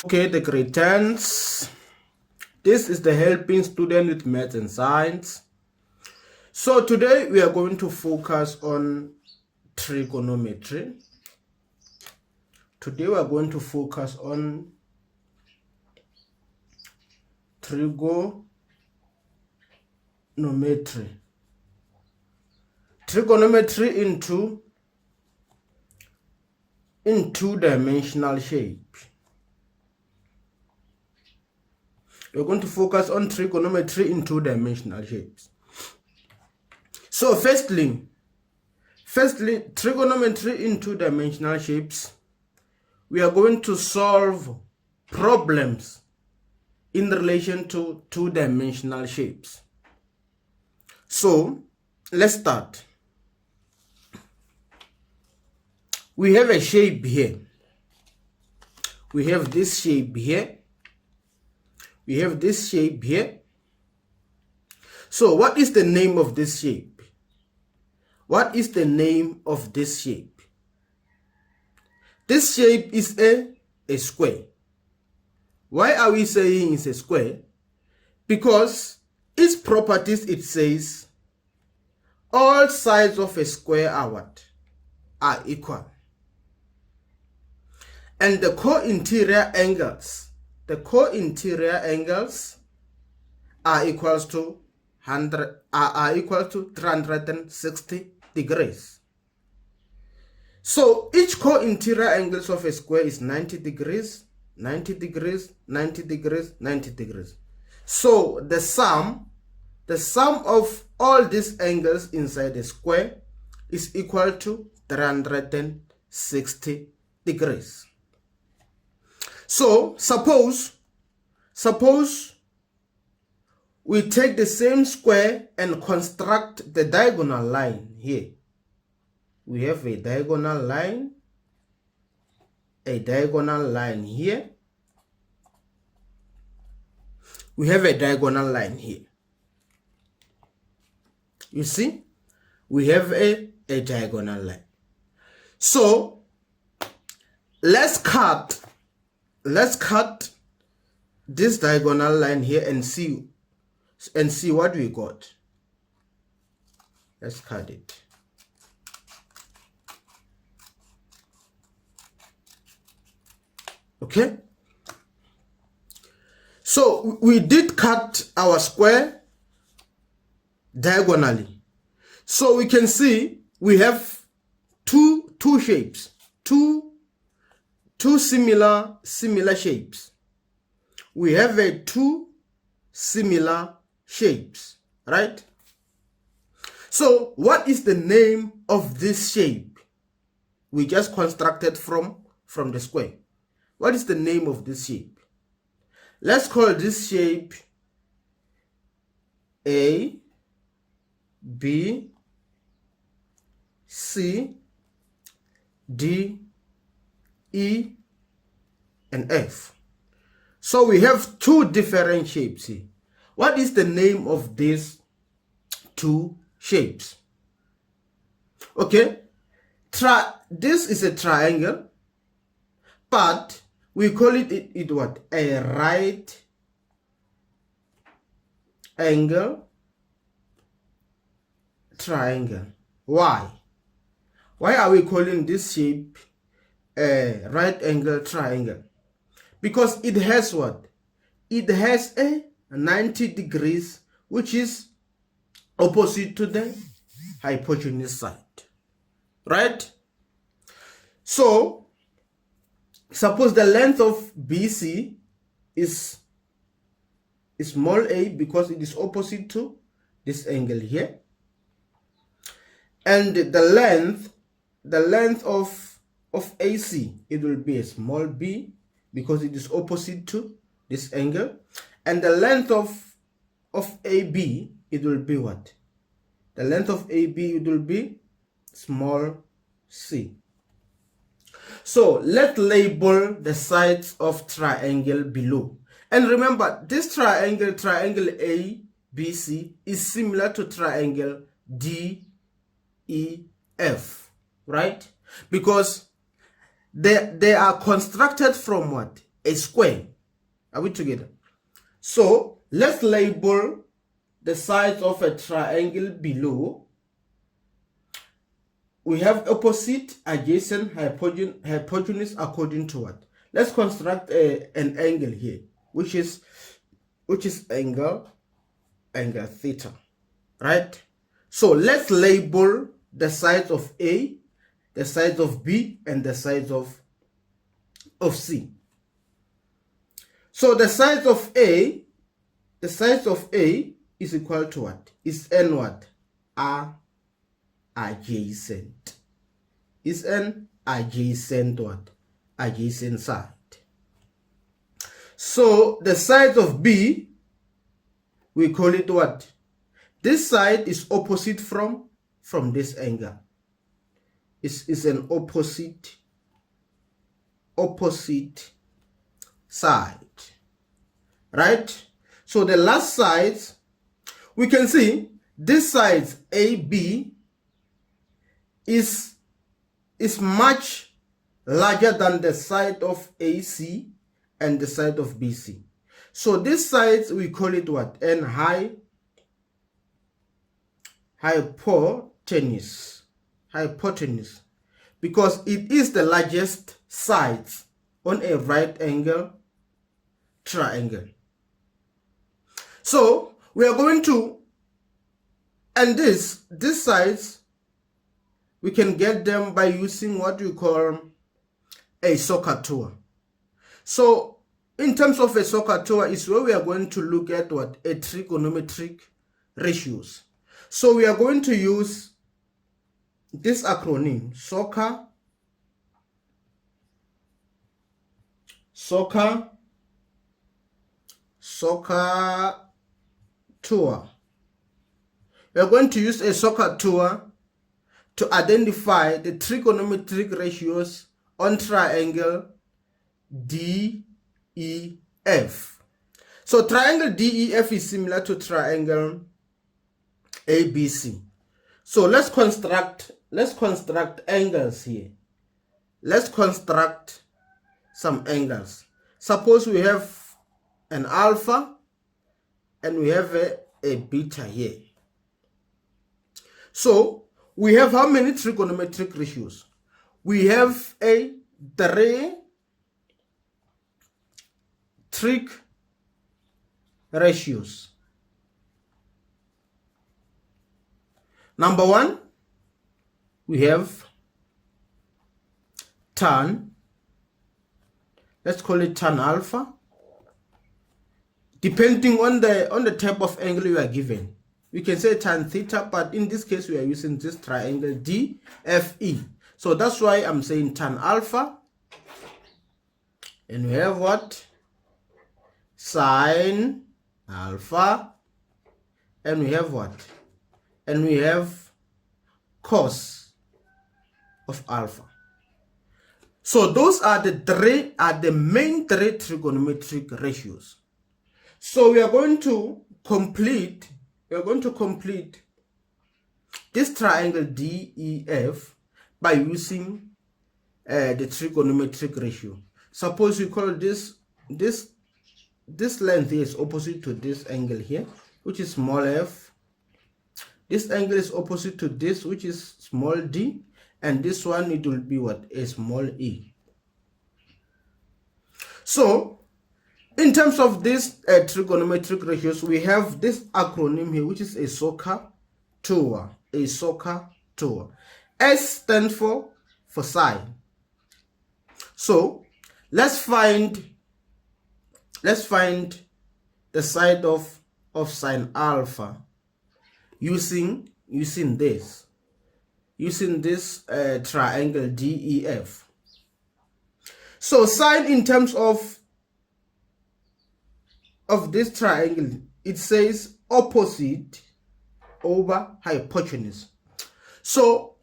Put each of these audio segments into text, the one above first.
Okay, the grade 10s. This is the helping student with maths and science. So today we are going to focus on trigonometry. Today we are going to focus on trigonometry. Trigonometry in two-dimensional shape. We're going to focus on trigonometry in two-dimensional shapes. So firstly, trigonometry in two-dimensional shapes, we are going to solve problems in relation to two-dimensional shapes. So let's start. We have a shape here. We have this shape here. We have this shape here. So what is the name of this shape? What is the name of this shape? This shape is a square. Why are we saying it's a square? Because its properties, it says all sides of a square are what? Are equal. And the co-interior angles are equals to 360 degrees. So each co-interior angles of a square is 90 degrees, 90 degrees, 90 degrees, 90 degrees. So the sum of all these angles inside the square is equal to 360 degrees. So suppose we take the same square and construct the diagonal line here. We have a diagonal line here. We have a diagonal line here. You see, we have a diagonal line. So let's cut this diagonal line here and see what we got. Let's cut it. Okay, so we did cut our square diagonally. So we can see we have two shapes, two similar shapes. We have two similar shapes, right? So what is the name of this shape we just constructed from the square? What is the name of this shape? Let's call this shape A, B, C, D, E, and F. So we have two different shapes here. What is the name of these two shapes? Okay, this is a triangle, but we call it what? A right angle triangle. Why? Why are we calling this shape a right angle triangle? Because it has what? It has a 90 degrees, which is opposite to the hypotenuse side, right? So suppose the length of BC is small a, because it is opposite to this angle here, and the length of AC, it will be a small b, because it is opposite to this angle, and the length of AB, it will be what? The length of AB, it will be small c. So let's label the sides of triangle below. And remember, this triangle ABC, is similar to triangle DEF, right? Because they are constructed from what? a square. Are we together? So let's label the sides of a triangle below. We have opposite, adjacent, hypotenuse according to what? Let's construct an angle here, which is angle theta, right? So let's label the sides of A, the sides of B, and the sides of C. So the sides of A is equal to what? Is n what? R adjacent. Is an adjacent what? Adjacent side. So the sides of B, we call it what? This side is opposite from this angle. It's an opposite side, right? So the last sides, we can see this side AB is much larger than the side of AC and the side of BC. So this side, we call it what? N hypotenuse, because it is the largest side on a right angle triangle. So we are going to, and these sides, we can get them by using what we call a SOHCAHTOA. So in terms of a SOHCAHTOA is where we are going to look at what? A trigonometric ratios. So we are going to use this acronym, SOHCAHTOA. We are going to use a SOHCAHTOA to identify the trigonometric ratios on triangle DEF. So triangle DEF is similar to triangle ABC. So let's construct angles here. Let's construct some angles. Suppose we have an alpha and we have a beta here. So we have how many trigonometric ratios? We have a 3 trig ratios. Number 1, we have tan. Let's call it tan alpha. Depending on the type of angle you are given, we can say tan theta, but in this case we are using this triangle DFE. So that's why I'm saying tan alpha. And we have what? Sine alpha. And we have what? And we have cos of alpha. So those are the main 3 trigonometric ratios. So we are going to complete this triangle DEF by using the trigonometric ratio. Suppose we call this length here is opposite to this angle here, which is small f. This angle is opposite to this, which is small d, and this one, it will be what? A small e. So in terms of these trigonometric ratios, we have this acronym here, which is a SOHCAHTOA. S stands for sine. So let's find the side of sine alpha using this triangle DEF. So sine in terms of this triangle, it says opposite over hypotenuse. So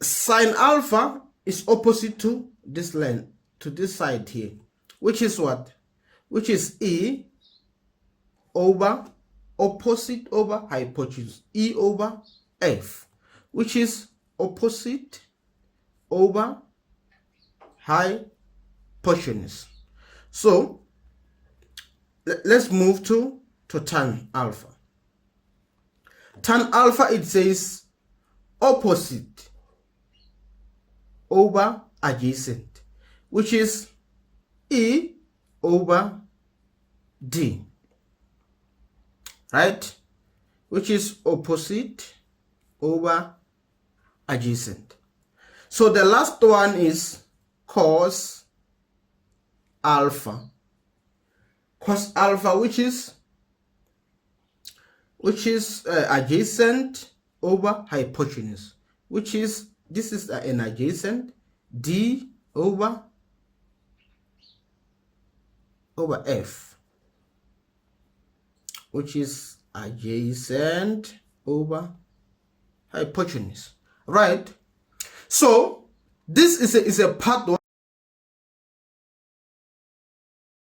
sine alpha is opposite to this line, to this side here, which is what? Which is E over opposite over hypotenuse, E over F, which is opposite over hypotenuse. So let's move to tan alpha. Tan alpha, it says opposite over adjacent, which is E over D, right? Which is opposite over adjacent. So the last one is cos alpha. Cos alpha, which is adjacent over hypotenuse, which is, this is an adjacent, D over F, which is adjacent over hypotenuse, right? So this is a part one.